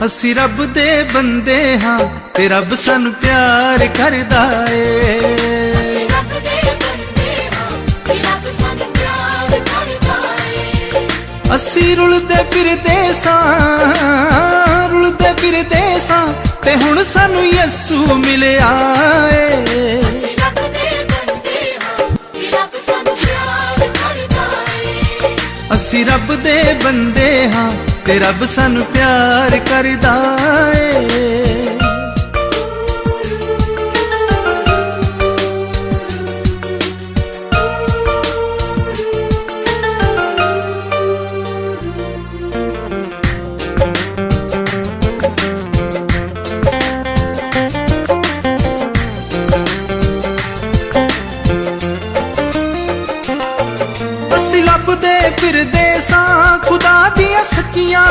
असी रब दे बंदे हाँ ते रब सानू प्यार करदा ए। असी रुलदे फिरदे सां ते हुण सानू यसू मिलिया ए। असी रब दे बंदे हाँ ते रब सानू प्यार करदा ए। असी लभदे फिरदे सां खुदा दियां सच्चियां